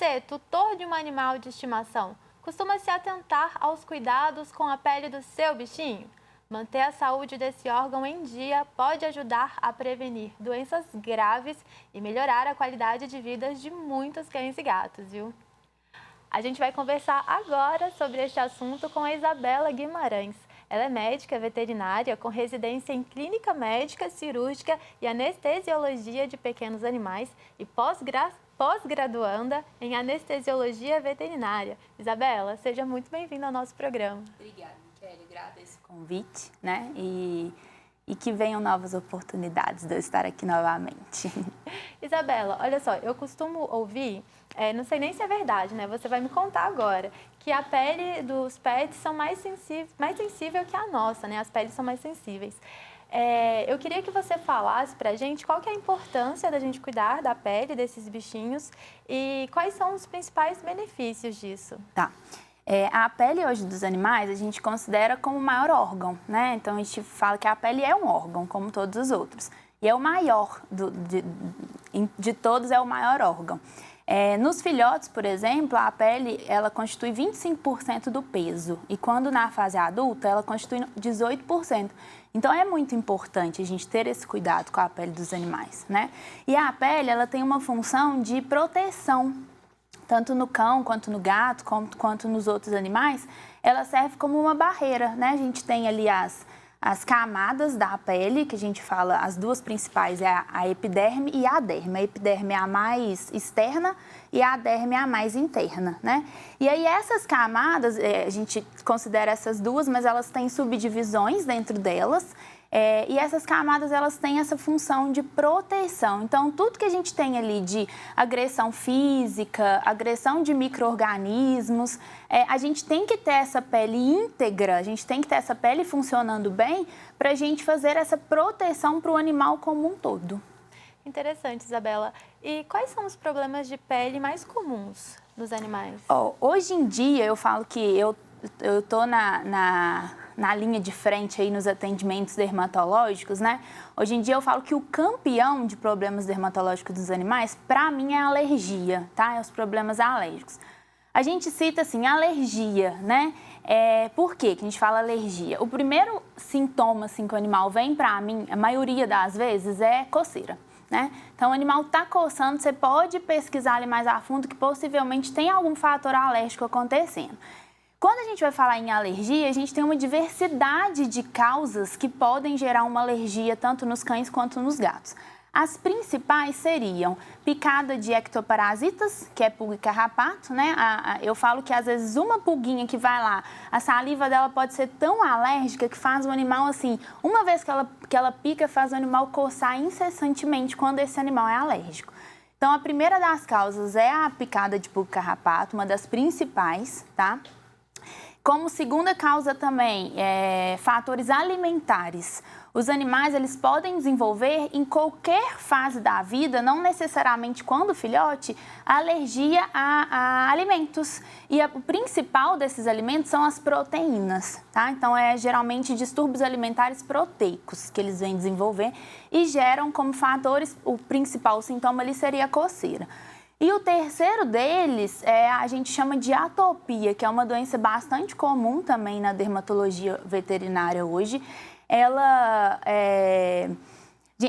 Você, tutor de um animal de estimação, costuma se atentar aos cuidados com a pele do seu bichinho? Manter a saúde desse órgão em dia pode ajudar a prevenir doenças graves e melhorar a qualidade de vida de muitos cães e gatos, viu? A gente vai conversar agora sobre este assunto com a Isabela Guimarães. Ela é médica veterinária com residência em clínica médica, cirúrgica e anestesiologia de pequenos animais e pós-graduanda em anestesiologia veterinária. Isabela, seja muito bem-vinda ao nosso programa. Obrigada, Michele. Agradeço o convite, né? E que venham novas oportunidades de eu estar aqui novamente. Isabela, olha só, eu costumo ouvir, não sei nem se é verdade, né? Você vai me contar agora, que a pele dos pets são mais sensível que a nossa, né? As peles são mais sensíveis. Eu queria que você falasse pra gente qual que é a importância da gente cuidar da pele desses bichinhos e quais são os principais benefícios disso. Tá. A pele hoje dos animais a gente considera como o maior órgão, né? Então a gente fala que a pele é um órgão, como todos os outros. E é o maior de todos, é o maior órgão. Nos filhotes, por exemplo, a pele ela constitui 25% do peso. E quando na fase adulta, ela constitui 18%. Então é muito importante a gente ter esse cuidado com a pele dos animais, né? E a pele ela tem uma função de proteção. Tanto no cão, quanto no gato, quanto nos outros animais, ela serve como uma barreira, né? A gente tem ali as camadas da pele, que a gente fala, as duas principais é a epiderme e a derme. A epiderme é a mais externa e a derme é a mais interna, né? E aí essas camadas, a gente considera essas duas, mas elas têm subdivisões dentro delas. E essas camadas, elas têm essa função de proteção. Então, tudo que a gente tem ali de agressão física, agressão de micro-organismos, a gente tem que ter essa pele íntegra, a gente tem que ter essa pele funcionando bem para a gente fazer essa proteção para o animal como um todo. Interessante, Isabela. E quais são os problemas de pele mais comuns nos animais? Hoje em dia, eu falo que eu estou na linha de frente aí nos atendimentos dermatológicos, né? Hoje em dia eu falo que o campeão de problemas dermatológicos dos animais, para mim, é a alergia, tá? É os problemas alérgicos. A gente cita, assim, alergia, né? Por que a gente fala alergia? O primeiro sintoma, assim, que o animal vem para mim, a maioria das vezes, é coceira, né? Então, o animal tá coçando, você pode pesquisar ali mais a fundo que possivelmente tem algum fator alérgico acontecendo. Quando a gente vai falar em alergia, a gente tem uma diversidade de causas que podem gerar uma alergia tanto nos cães quanto nos gatos. As principais seriam picada de ectoparasitas, que é pulga e carrapato, né? Eu falo que às vezes uma pulguinha que vai lá, a saliva dela pode ser tão alérgica que faz o animal assim, uma vez que ela pica, faz o animal coçar incessantemente quando esse animal é alérgico. Então, a primeira das causas é a picada de pulga e carrapato, uma das principais, tá? Como segunda causa também, fatores alimentares. Os animais, eles podem desenvolver em qualquer fase da vida, não necessariamente quando filhote, alergia a alimentos. E o principal desses alimentos são as proteínas, tá? Então, geralmente distúrbios alimentares proteicos que eles vêm desenvolver e geram como fatores, o principal sintoma ali seria a coceira. E o terceiro deles a gente chama de atopia, que é uma doença bastante comum também na dermatologia veterinária hoje.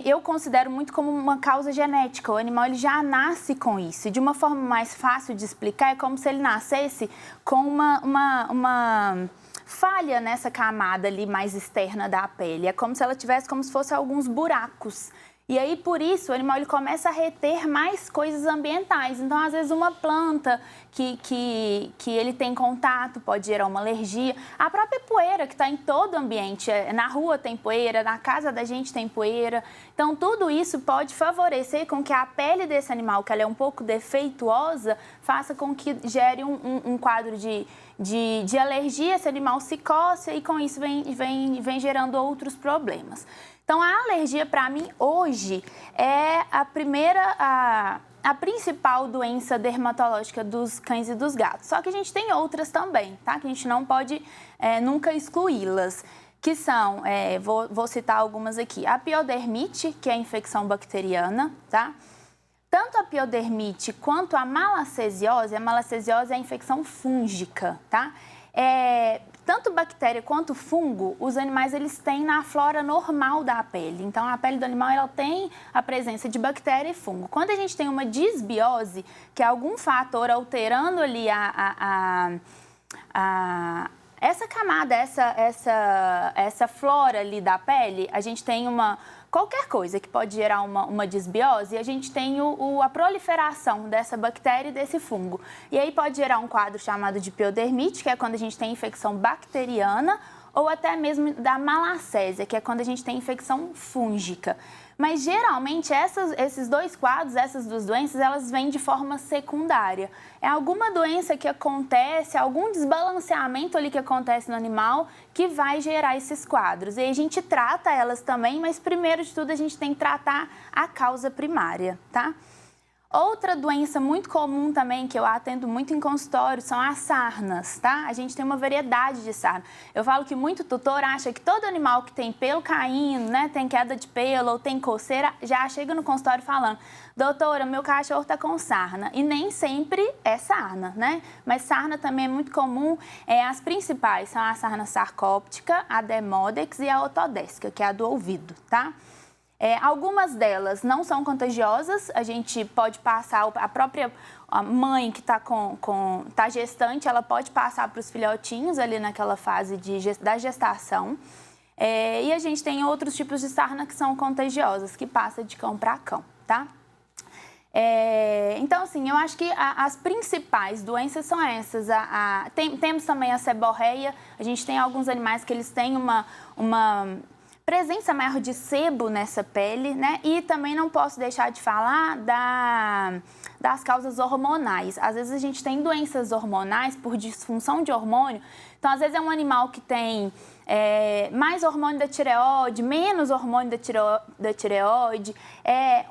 Eu considero muito como uma causa genética. O animal ele já nasce com isso. E de uma forma mais fácil de explicar, é como se ele nascesse com uma falha nessa camada ali mais externa da pele. É como se ela tivesse como se fosse alguns buracos. E aí, por isso, o animal ele começa a reter mais coisas ambientais. Então, às vezes, uma planta que ele tem contato pode gerar uma alergia. A própria poeira que está em todo o ambiente. Na rua tem poeira, na casa da gente tem poeira. Então, tudo isso pode favorecer com que a pele desse animal, que ela é um pouco defeituosa, faça com que gere um quadro de alergia. Esse animal se coça e, com isso, vem gerando outros problemas. Então, a alergia, para mim, hoje, é a principal doença dermatológica dos cães e dos gatos. Só que a gente tem outras também, tá? Que a gente não pode nunca excluí-las. Que são, vou citar algumas aqui. A piodermite, que é a infecção bacteriana, tá? tanto a piodermite quanto a malacesiose é a infecção fúngica, tá? Tanto bactéria quanto fungo, os animais eles têm na flora normal da pele. Então, a pele do animal ela tem a presença de bactéria e fungo. Quando a gente tem uma disbiose, que é algum fator alterando ali essa camada, essa flora ali da pele, a gente tem qualquer coisa que pode gerar uma disbiose, a gente tem a proliferação dessa bactéria e desse fungo. E aí pode gerar um quadro chamado de piodermite, que é quando a gente tem infecção bacteriana, ou até mesmo da malacésia, que é quando a gente tem infecção fúngica. Mas, geralmente, esses dois quadros, essas duas doenças, elas vêm de forma secundária. É alguma doença que acontece, algum desbalanceamento ali que acontece no animal que vai gerar esses quadros. E aí a gente trata elas também, mas, primeiro de tudo, a gente tem que tratar a causa primária, tá? Outra doença muito comum também, que eu atendo muito em consultório, são as sarnas, tá? A gente tem uma variedade de sarna. Eu falo que muito tutor acha que todo animal que tem pelo caindo, né, tem queda de pelo ou tem coceira, já chega no consultório falando: doutora, meu cachorro tá com sarna. E nem sempre é sarna, né? Mas sarna também é muito comum. As principais são a sarna sarcóptica, a demodex e a otodésica, que é a do ouvido, tá? Algumas delas não são contagiosas, a gente pode passar, a própria mãe que está tá gestante, ela pode passar para os filhotinhos ali naquela fase da gestação. E a gente tem outros tipos de sarna que são contagiosas, que passa de cão para cão, tá? Então, assim, eu acho que as principais doenças são essas. Temos também a seborreia, a gente tem alguns animais que eles têm uma presença maior de sebo nessa pele, né? E também não posso deixar de falar das causas hormonais. Às vezes a gente tem doenças hormonais por disfunção de hormônio. Então, às vezes é um animal que tem mais hormônio da tireoide, menos hormônio da tireoide,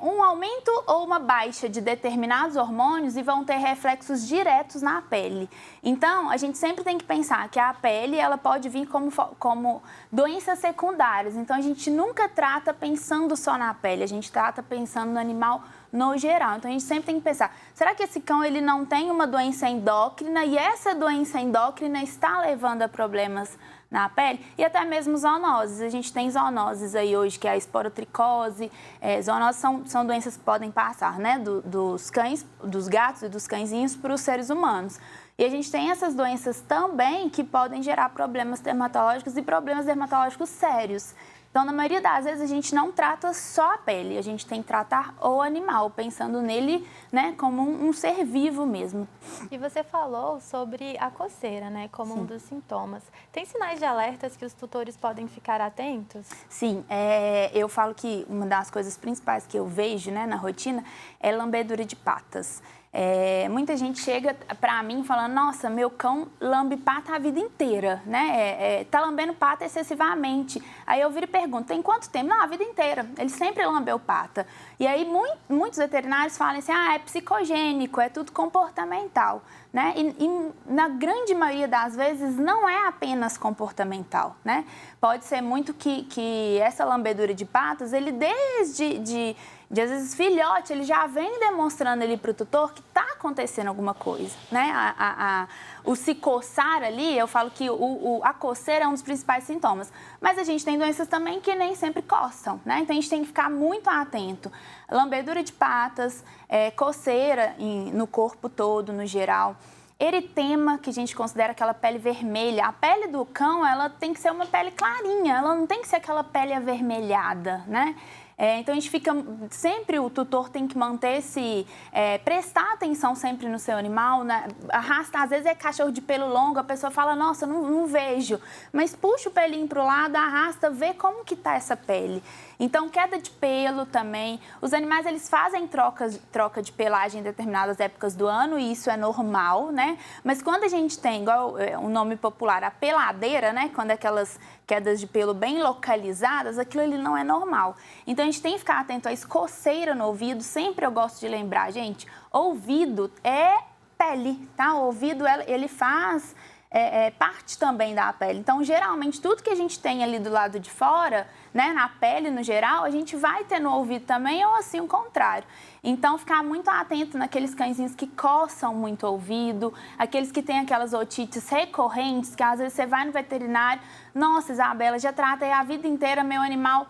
um aumento ou uma baixa de determinados hormônios e vão ter reflexos diretos na pele. Então, a gente sempre tem que pensar que a pele ela pode vir como doenças secundárias. Então, a gente nunca trata pensando só na pele, a gente trata pensando no animal no geral. Então, a gente sempre tem que pensar, será que esse cão ele não tem uma doença endócrina e essa doença endócrina está levando a problemas na pele? E até mesmo zoonoses. A gente tem zoonoses aí hoje, que é a esporotricose. Zoonoses são doenças que podem passar, né, dos cães, dos gatos e dos cãezinhos para os seres humanos. E a gente tem essas doenças também que podem gerar problemas dermatológicos e problemas dermatológicos sérios. Então, na maioria das vezes, a gente não trata só a pele, a gente tem que tratar o animal, pensando nele, né, como um ser vivo mesmo. E você falou sobre a coceira, né, como um dos sintomas. Tem sinais de alertas que os tutores podem ficar atentos? Sim, eu falo que uma das coisas principais que eu vejo, né, na rotina é lambedura de patas. Muita gente chega pra mim falando: nossa, meu cão lambe pata a vida inteira, né? Tá lambendo pata excessivamente. Aí eu viro e pergunto: tem quanto tempo? Não, a vida inteira. Ele sempre lambeu pata. E aí muitos veterinários falam assim: é psicogênico, é tudo comportamental, né? E na grande maioria das vezes não é apenas comportamental, né? Pode ser muito que essa lambedura de patas, ele desde às vezes, filhote, ele já vem demonstrando ali para o tutor que está acontecendo alguma coisa, né? O se coçar ali, eu falo que a coceira é um dos principais sintomas. Mas a gente tem doenças também que nem sempre coçam, né? Então, a gente tem que ficar muito atento. Lambedura de patas, coceira no corpo todo, no geral. Eritema, que a gente considera aquela pele vermelha. A pele do cão, ela tem que ser uma pele clarinha, ela não tem que ser aquela pele avermelhada, né? Então, a gente fica sempre, o tutor tem que manter prestar atenção sempre no seu animal, né? Arrasta, às vezes é cachorro de pelo longo, a pessoa fala: nossa, não vejo. Mas puxa o pelinho para o lado, arrasta, vê como que tá essa pele. Então, queda de pelo também. Os animais, eles fazem troca de pelagem em determinadas épocas do ano e isso é normal, né? Mas quando a gente tem, igual o nome popular, a peladeira, né? Quando é aquelas quedas de pelo bem localizadas, aquilo ali não é normal. Então, a gente tem que ficar atento à coceira no ouvido. Sempre eu gosto de lembrar, gente, ouvido é pele, tá? O ouvido, ele faz parte também da pele. Então, geralmente, tudo que a gente tem ali do lado de fora, né, na pele no geral, a gente vai ter no ouvido também, ou assim o contrário. Então, ficar muito atento naqueles cãezinhos que coçam muito o ouvido, aqueles que têm aquelas otites recorrentes, que às vezes você vai no veterinário, nossa, Isabela, já tratei a vida inteira, meu animal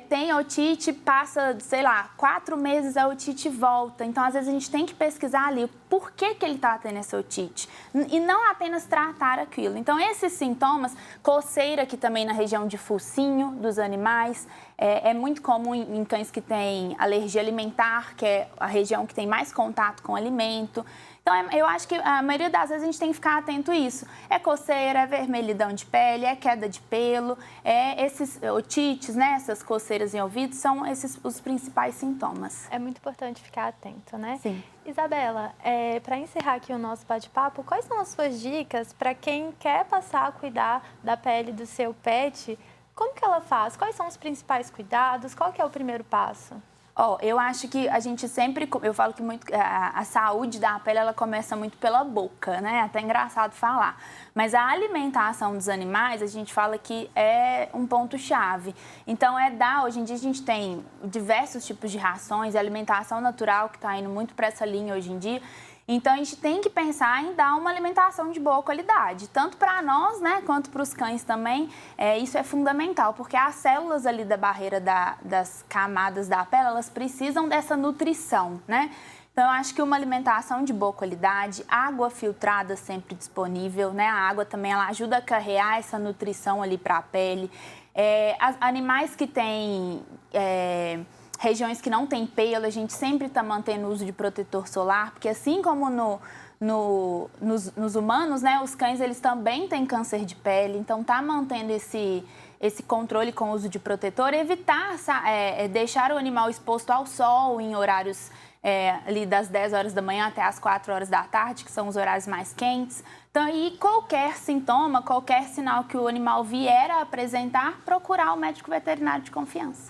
tem otite, passa, sei lá, 4 meses a otite volta. Então, às vezes, a gente tem que pesquisar ali por que ele está tendo essa otite. E não apenas tratar aquilo. Então, esses sintomas, coceira aqui também na região de focinho dos animais, é muito comum em cães que têm alergia alimentar, que é a região que tem mais contato com o alimento. Então, eu acho que a maioria das vezes a gente tem que ficar atento a isso. É coceira, é vermelhidão de pele, é queda de pelo, esses otites, né? Essas coceiras em ouvido, são esses os principais sintomas. É muito importante ficar atento, né? Sim. Isabela, para encerrar aqui o nosso bate-papo, quais são as suas dicas para quem quer passar a cuidar da pele do seu pet? Como que ela faz? Quais são os principais cuidados? Qual que é o primeiro passo? Eu acho que a gente sempre, eu falo que muito, a saúde da pele, ela começa muito pela boca, né? Até engraçado falar. Mas a alimentação dos animais, a gente fala que é um ponto-chave. Então, hoje em dia a gente tem diversos tipos de rações, alimentação natural, que está indo muito para essa linha hoje em dia. Então, a gente tem que pensar em dar uma alimentação de boa qualidade, tanto para nós, né, quanto para os cães também. Isso é fundamental, porque as células ali da barreira das camadas da pele, elas precisam dessa nutrição, né? Então, eu acho que uma alimentação de boa qualidade, água filtrada sempre disponível, né? A água também, ela ajuda a carrear essa nutrição ali para a pele. Animais que têm... regiões que não tem pelo, a gente sempre está mantendo o uso de protetor solar, porque assim como nos humanos, né, os cães eles também têm câncer de pele, então tá mantendo esse controle com o uso de protetor, evitar deixar o animal exposto ao sol em horários ali das 10 horas da manhã até as 4 horas da tarde, que são os horários mais quentes. Então, e qualquer sintoma, qualquer sinal que o animal vier a apresentar, procurar o médico veterinário de confiança.